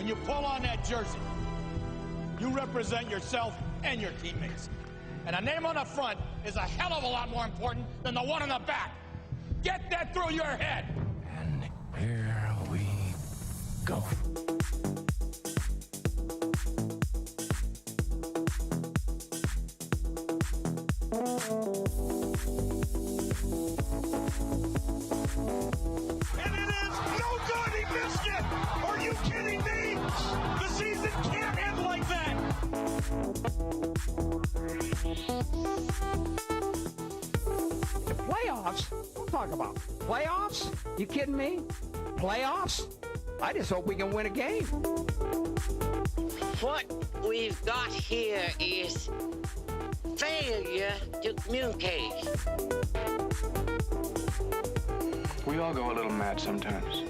when you pull on that jersey, you represent yourself and your teammates. And a name on the front is a hell of a lot more important than the one on the back. Get that through your head. And here we go. And it is no good. He missed it. Are you kidding me? The season can't end like that. The playoffs? We'll talk about playoffs? You kidding me? Playoffs? I just hope we can win a game. What we've got here is failure to communicate. We all go a little mad sometimes.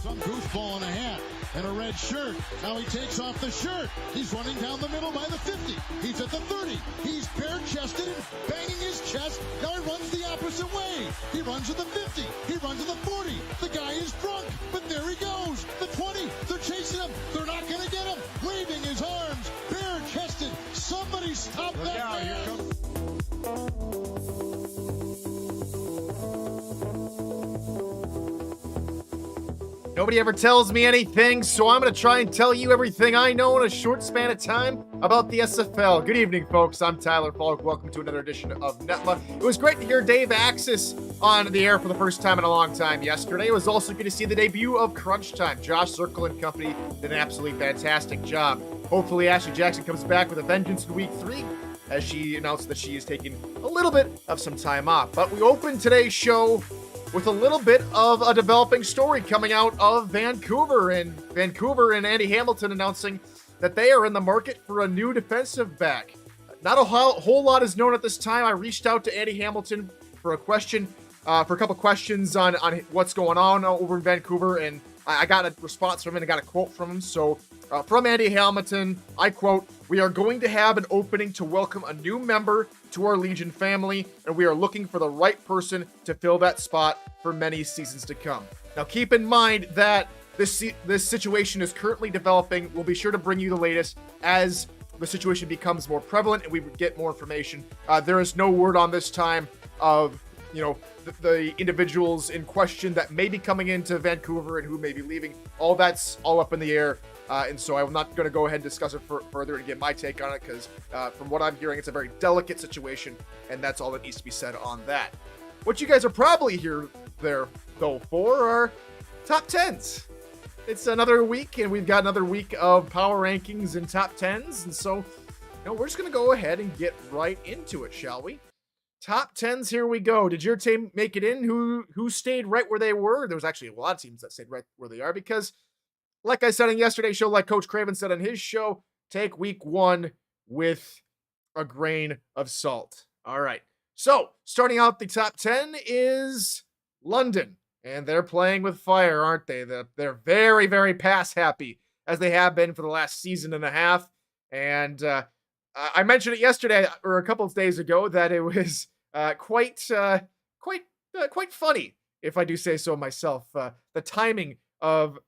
Some goofball in a hat and a red shirt. Now he takes off the shirt. He's running down the middle by the 50. He's at the 30. He's bare-chested and banging his chest. Now he runs the opposite way. He runs to the 50. He runs to the 40. The guy is drunk, but there he goes. The 20. They're chasing him. They're not going to get him. Waving his arms. Bare-chested. Somebody stop that man. Nobody ever tells me anything, so I'm going to try and tell you everything I know in a short span of time about the SFL. Good evening, folks. I'm Tyler Falk. Welcome to another edition of NETMA. It was great to hear Dave Axis on the air for the first time in a long time yesterday. It was also good to see the debut of Crunch Time. Josh Zirkle and company did an absolutely fantastic job. Hopefully, Ashley Jackson comes back with a vengeance in week 3, as she announced that she is taking a little bit of some time off. But we opened today's show with a little bit of a developing story coming out of Vancouver and Andy Hamilton announcing that they are in the market for a new defensive back. Not a whole lot is known at this time. I reached out to Andy Hamilton for a couple questions on what's going on over in Vancouver, and I got a response from him and I got a quote from him. So from Andy Hamilton, I quote, "We are going to have an opening to welcome a new member to our Legion family, and we are looking for the right person to fill that spot for many seasons to come." Now keep in mind that this situation is currently developing. We'll be sure to bring you the latest as the situation becomes more prevalent and we get more information. There is no word on this time of, the individuals in question that may be coming into Vancouver and who may be leaving. All that's all up in the air. And so I'm not going to go ahead and discuss it further and get my take on it because from what I'm hearing, it's a very delicate situation, and that's all that needs to be said on that. What you guys are probably here there, though, for are top 10s. It's another week, and we've got another week of power rankings and top 10s, and so we're just going to go ahead and get right into it, shall we? Top 10s, here we go. Did your team make it in? Who stayed right where they were? There was actually a lot of teams that stayed right where they are because, like I said in yesterday's show, like Coach Craven said on his show, take week 1 with a grain of salt. All right. So, starting out the top 10 is London. And they're playing with fire, aren't they? They're very, very pass happy, as they have been for the last season and a half. And I mentioned it yesterday, or a couple of days ago, that it was quite funny, if I do say so myself. The timing of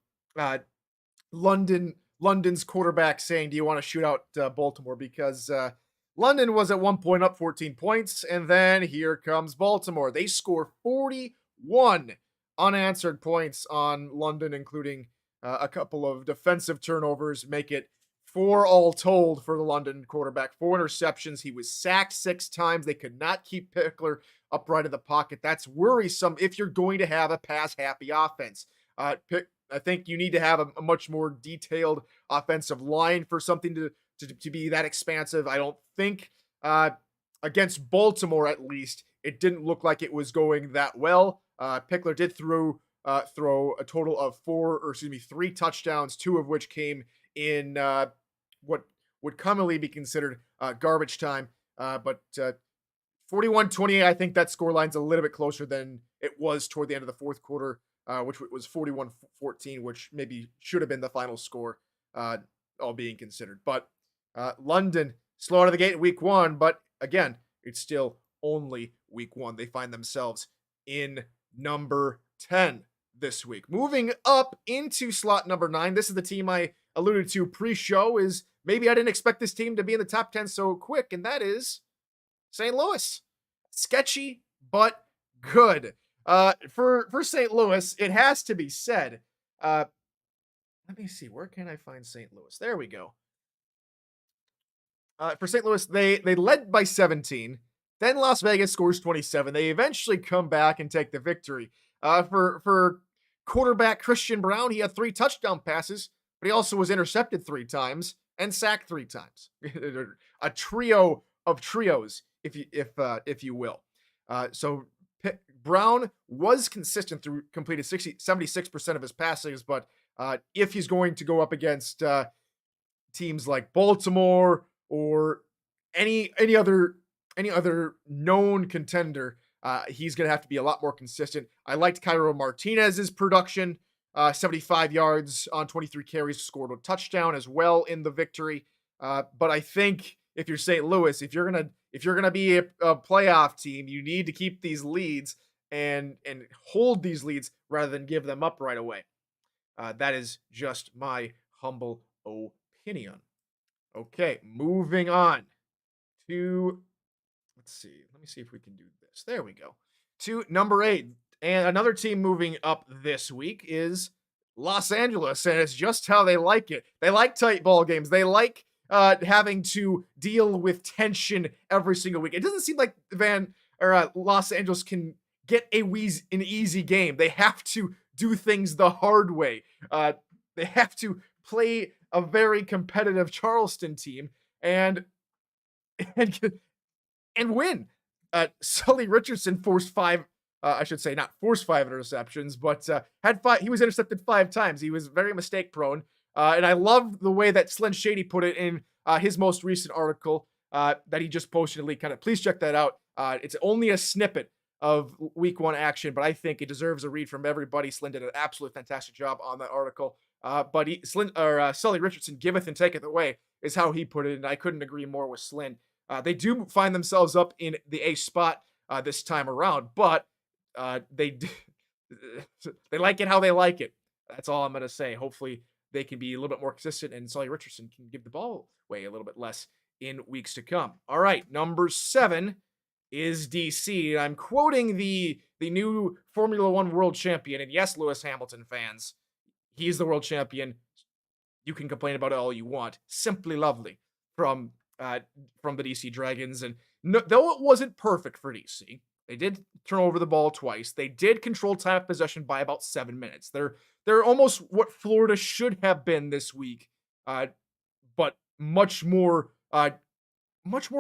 London's quarterback saying, "Do you want to shoot out Baltimore?" Because London was at one point up 14 points, and then here comes Baltimore. They score 41 unanswered points on London, including a couple of defensive turnovers, make it 4 all told for the London quarterback. 4 interceptions. He was sacked 6 times. They could not keep Pickler upright in the pocket. That's worrisome if you're going to have a pass-happy offense. I think you need to have a much more detailed offensive line for something to be that expansive. I don't think against Baltimore, at least, it didn't look like it was going that well. Pickler did throw a total of 3 touchdowns, 2 of which came in what would commonly be considered garbage time. But 41-28, I think that scoreline's a little bit closer than it was toward the end of the fourth quarter, which was 41-14, which maybe should have been the final score, all being considered. But London, slow out of the gate in week 1, but again, it's still only week 1. They find themselves in number 10. this week. Moving up into slot number 9, this is the team I alluded to pre-show, is maybe I didn't expect this team to be in the top 10 so quick, and that is St. Louis. Sketchy, but good. For St. Louis, it has to be said. Let me see, where can I find St. Louis? There we go. For St. Louis, they led by 17. Then Las Vegas scores 27. They eventually come back and take the victory. For quarterback Christian Brown, he had 3 touchdown passes, but he also was intercepted 3 times and sacked 3 times. A trio of trios, if you will. So Brown was consistent through completed 76% of his passes, but if he's going to go up against teams like Baltimore or any other known contender, he's going to have to be a lot more consistent. I liked Cairo Martinez's production, 75 yards on 23 carries, scored a touchdown as well in the victory. But I think if you're St. Louis, if you're gonna be a playoff team, you need to keep these leads and hold these leads rather than give them up right away. That is just my humble opinion. Okay, moving on to, let me see if we can do this. There we go. To number 8. And another team moving up this week is Los Angeles, and it's just how they like it. They like tight ball games. They like having to deal with tension every single week. It doesn't seem like Los Angeles can get an easy game. They have to do things the hard way. They have to play a very competitive Charleston team and win. Sully Richardson forced 5. I should say not forced 5 interceptions, but had 5. He was intercepted 5 times. He was very mistake prone. And I love the way that Slen Shady put it in his most recent article that he just posted in League Content. Please check that out. It's only a snippet of week 1 action, but I think it deserves a read from everybody. Slen did an absolutely fantastic job on that article. But Sully Richardson giveth and taketh away is how he put it, and I couldn't agree more with Slen. They do find themselves up in the A spot this time around, but they like it how they like it. That's all I'm going to say. Hopefully they can be a little bit more consistent, and Sully Richardson can give the ball away a little bit less in weeks to come. All right, number 7 is DC. I'm quoting the new Formula One world champion, and yes, Lewis Hamilton fans, he's the world champion. You can complain about it all you want. Simply lovely from the DC Dragons. And though it wasn't perfect for DC, they did turn over the ball twice. They did control time of possession by about 7 minutes. They're almost what Florida should have been this week, but much more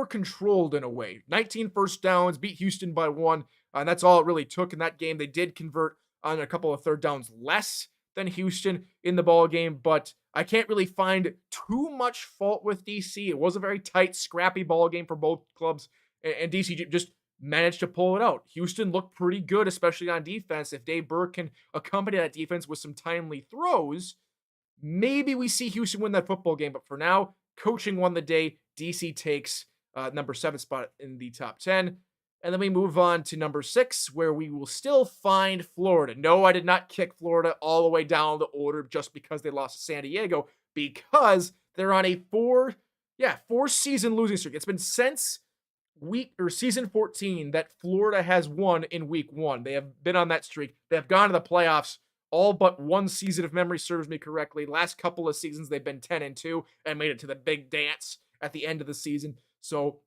controlled in a way. 19 first downs, beat Houston by 1, and that's all it really took in that game. They did convert on a couple of third downs less than Houston in the ball game, but I can't really find too much fault with DC. It was a very tight, scrappy ball game for both clubs, and DC just managed to pull it out. Houston looked pretty good, especially on defense. If Dave Burke can accompany that defense with some timely throws, maybe we see Houston win that football game. But for now, coaching won the day. DC takes number 7 spot in the top 10. And then we move on to number 6, where we will still find Florida. No, I did not kick Florida all the way down the order just because they lost to San Diego, because they're on a 4-season losing streak. It's been since season 14 that Florida has won in week 1. They have been on that streak. They have gone to the playoffs all but 1 season, if memory serves me correctly. Last couple of seasons, they've been 10-2 and made it to the big dance at the end of the season. So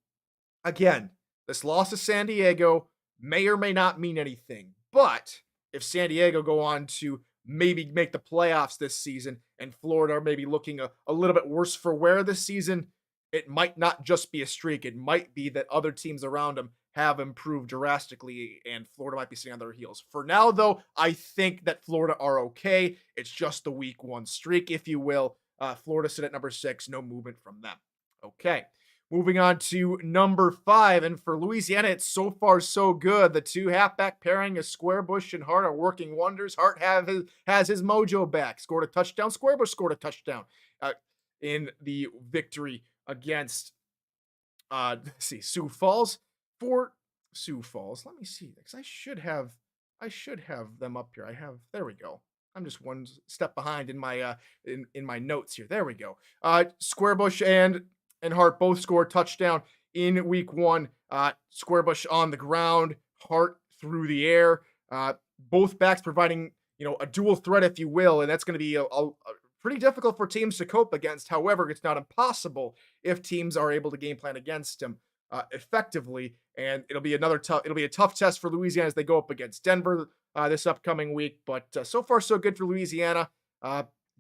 again, this loss to San Diego may or may not mean anything, but if San Diego go on to maybe make the playoffs this season and Florida are maybe looking a little bit worse for wear this season, it might not just be a streak. It might be that other teams around them have improved drastically and Florida might be sitting on their heels. For now, though, I think that Florida are okay. It's just the week 1 streak, if you will. Florida sit at number 6, no movement from them. Okay. Moving on to number 5, and for Louisiana, it's so far so good. The 2 halfback pairing of Squarebush and Hart are working wonders. Hart has his mojo back. Scored a touchdown. Squarebush scored a touchdown in the victory against Sioux Falls. For Sioux Falls, let me see, because I should have I should have them up here. There we go. I'm just one step behind in my in my notes here. There we go. Squarebush and Hart both scored touchdown in week 1. Squarebush on the ground, Hart through the air. Both backs providing, a dual threat, if you will, and that's going to be a pretty difficult for teams to cope against. However, it's not impossible if teams are able to game plan against them effectively, and it'll be a tough test for Louisiana as they go up against Denver this upcoming week. But so far, so good for Louisiana.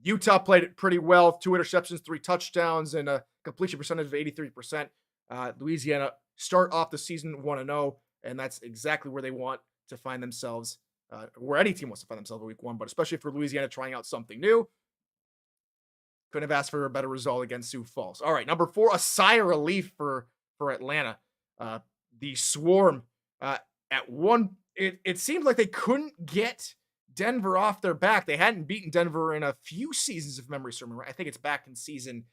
Utah played it pretty well: 2 interceptions, 3 touchdowns, and a completion percentage of 83%. Louisiana start off the season 1-0, and that's exactly where they want to find themselves. Where any team wants to find themselves in week 1, but especially for Louisiana trying out something new. Couldn't have asked for a better result against Sioux Falls. All right, number 4, a sigh of relief for Atlanta. The Swarm it seemed like they couldn't get Denver off their back. They hadn't beaten Denver in a few seasons, if memory serves me right. I think it's back in season.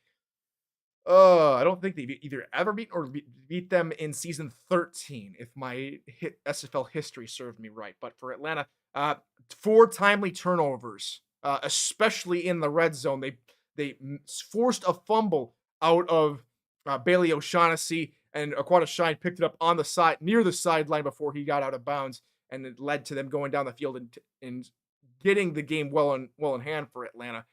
I don't think they've either ever beat them in season 13, if my SFL history served me right. But for Atlanta, 4 timely turnovers, especially in the red zone. They forced a fumble out of Bailey O'Shaughnessy, and Aquata Shine picked it up on the side, near the sideline before he got out of bounds, and it led to them going down the field and getting the game well in hand for Atlanta.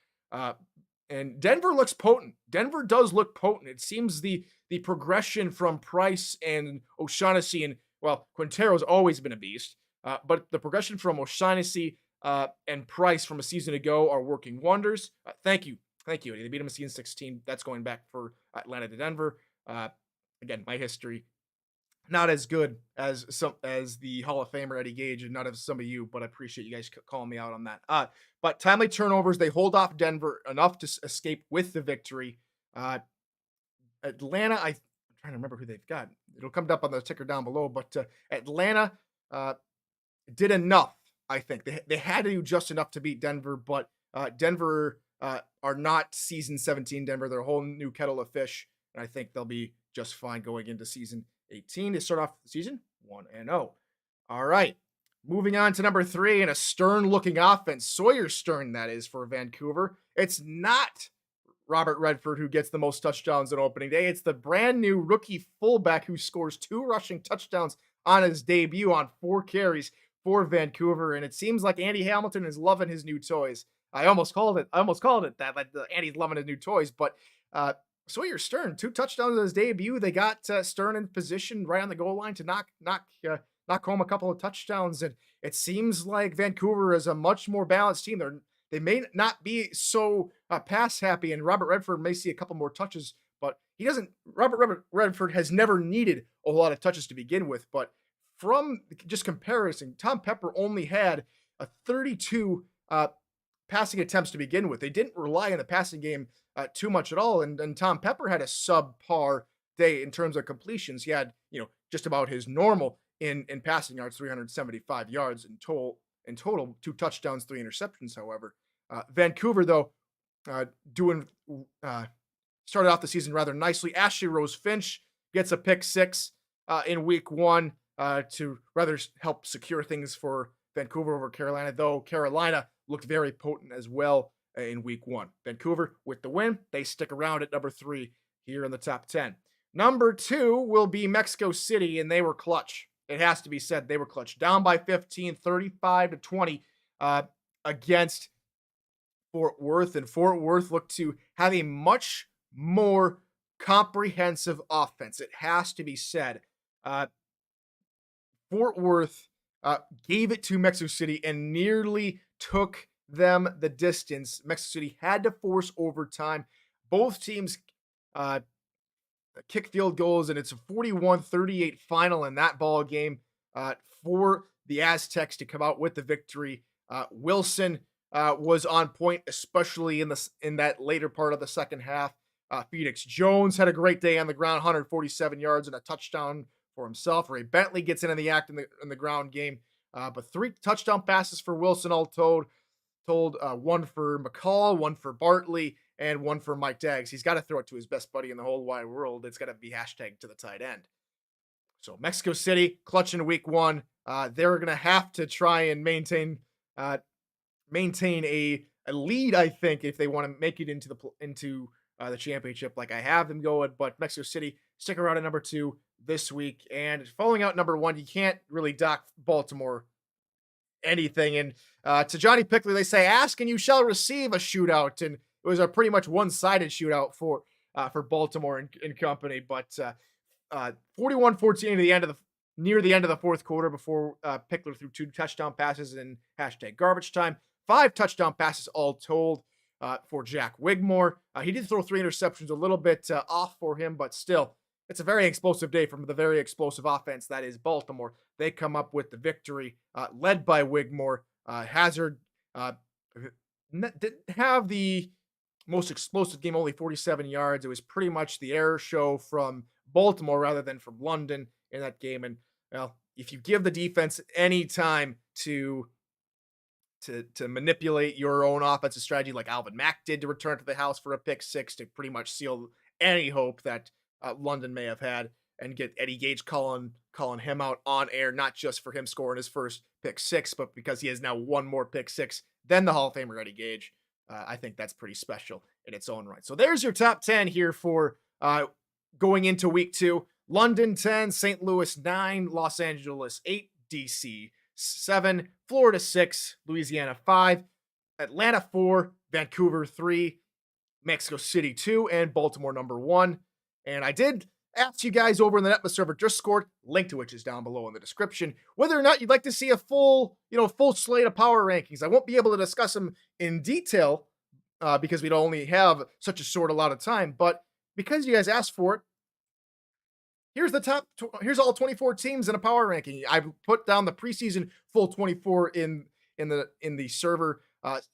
And Denver looks potent. Denver does look potent. It seems the progression from Price and O'Shaughnessy, and Quintero's always been a beast, but the progression from O'Shaughnessy and Price from a season ago are working wonders. Thank you. They beat them in season 16. That's going back for Atlanta to Denver. Again, my history not as good as the Hall of Famer Eddie Gage, and not as some of you, but I appreciate you guys calling me out on that. But timely turnovers, they hold off Denver enough to escape with the victory. Atlanta, I'm trying to remember who they've got. It'll come up on the ticker down below, but Atlanta did enough, I think. They had to do just enough to beat Denver, but Denver are not season 17 Denver. They're a whole new kettle of fish, and I think they'll be just fine going into season 18 to start off the season 1-0. All right, moving on to number 3, and a stern-looking offense. Sawyer Stern, that is, for Vancouver. It's not Robert Redford who gets the most touchdowns on opening day. It's the brand new rookie fullback who scores 2 rushing touchdowns on his debut on 4 carries for Vancouver, and it seems like Andy Hamilton is loving his new toys. I almost called it that, like Andy's loving his new toys, but Sawyer Stern, 2 touchdowns on his debut. They got Stern in position right on the goal line to knock home a couple of touchdowns, and it seems like Vancouver is a much more balanced team. They may not be so pass happy, and Robert Redford may see a couple more touches, but he doesn't. Robert Redford has never needed a whole lot of touches to begin with, but from just comparison, Tom Pepper only had a 32 passing attempts to begin with. They didn't rely on the passing game too much at all, and Tom Pepper had a subpar day in terms of completions. He had just about his normal in passing yards, 375 yards in total, 2 touchdowns, 3 interceptions. However, Vancouver though started off the season rather nicely. Ashley Rose Finch gets a pick 6 in week 1 to rather help secure things for Vancouver over Carolina, though Carolina looked very potent as well in week 1. Vancouver with the win. They stick around at number 3 here in the top 10. Number 2 will be Mexico City, and they were clutch. It has to be said, they were clutch. Down by 15, 35-20 against Fort Worth, and Fort Worth looked to have a much more comprehensive offense. It has to be said. Fort Worth gave it to Mexico City and nearly took them the distance. Mexico City had to force overtime. Both teams kick field goals, and it's a 41-38 final in that ball game for the Aztecs to come out with the victory. Wilson was on point, especially in that later part of the second half. Felix Jones had a great day on the ground, 147 yards and a touchdown for himself. Ray Bentley gets into the act in the ground game, but 3 touchdown passes for Wilson all told. One for McCall, one for Bartley, and one for Mike Daggs. He's got to throw it to his best buddy in the whole wide world. It's got to be hashtag to the tight end. So Mexico City clutching week 1. they're going to have to try and maintain a lead, I think, if they want to make it into the championship like I have them going. But Mexico City stick around at number 2 this week. And following out number 1, you can't really dock Baltimore anything. And to Johnny Pickley, they say, ask and you shall receive a shootout. And it was a pretty much one-sided shootout for Baltimore and company. But 41-14 near the end of the fourth quarter before Pickler threw 2 touchdown passes in #garbage time. 5 touchdown passes all told for Jack Wigmore. He did throw 3 interceptions, a little bit off for him, but still, it's a very explosive day from the very explosive offense that is Baltimore. They come up with the victory, led by Wigmore. Hazard didn't have the most explosive game, only 47 yards. It was pretty much the error show from Baltimore rather than from London in that game. And, well, if you give the defense any time to manipulate your own offensive strategy like Alvin Mack did to return to the house for a pick 6 to pretty much seal any hope that London may have had, and get Eddie Gage calling him out on air, not just for him scoring his first pick 6, but because he has now one more pick 6 than the Hall of Famer Eddie Gage. I think that's pretty special in its own right. So there's your top 10 here for going into week 2. London 10, St. Louis 9, Los Angeles 8, DC 7, Florida 6, Louisiana 5, Atlanta 4, Vancouver 3, Mexico City 2, and Baltimore number 1. And I did ask you guys over in the NETMA server, just scored, link to which is down below in the description, whether or not you'd like to see a full slate of power rankings. I won't be able to discuss them in detail because we'd only have such a short amount of time, but because you guys asked for it, here's all 24 teams in a power ranking. I put down the preseason full 24 in the server.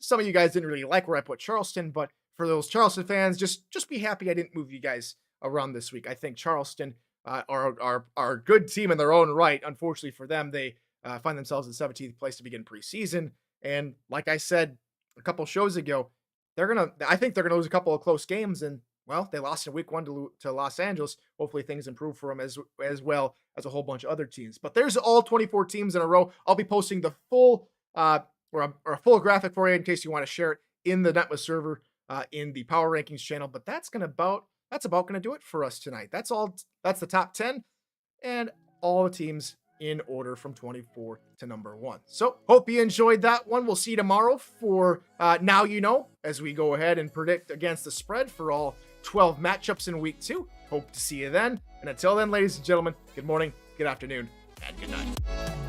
Some of you guys didn't really like where I put Charleston, but for those Charleston fans, just be happy I didn't move you guys around this week. I think Charleston are a good team in their own right. Unfortunately for them, they find themselves in 17th place to begin preseason. And like I said a couple shows ago, I think they're gonna lose a couple of close games. And well, they lost in week 1 to Los Angeles. Hopefully things improve for them as well as a whole bunch of other teams. But there's all 24 teams in a row. I'll be posting the full or a full graphic for you in case you want to share it in the NETMA server in the Power Rankings channel. But that's about going to do it for us tonight. That's all. That's the top 10 and all the teams in order from 24 to number 1. So hope you enjoyed that one. We'll see you tomorrow for Now You Know, as we go ahead and predict against the spread for all 12 matchups in week 2. Hope to see you then. And until then, ladies and gentlemen, good morning, good afternoon, and good night.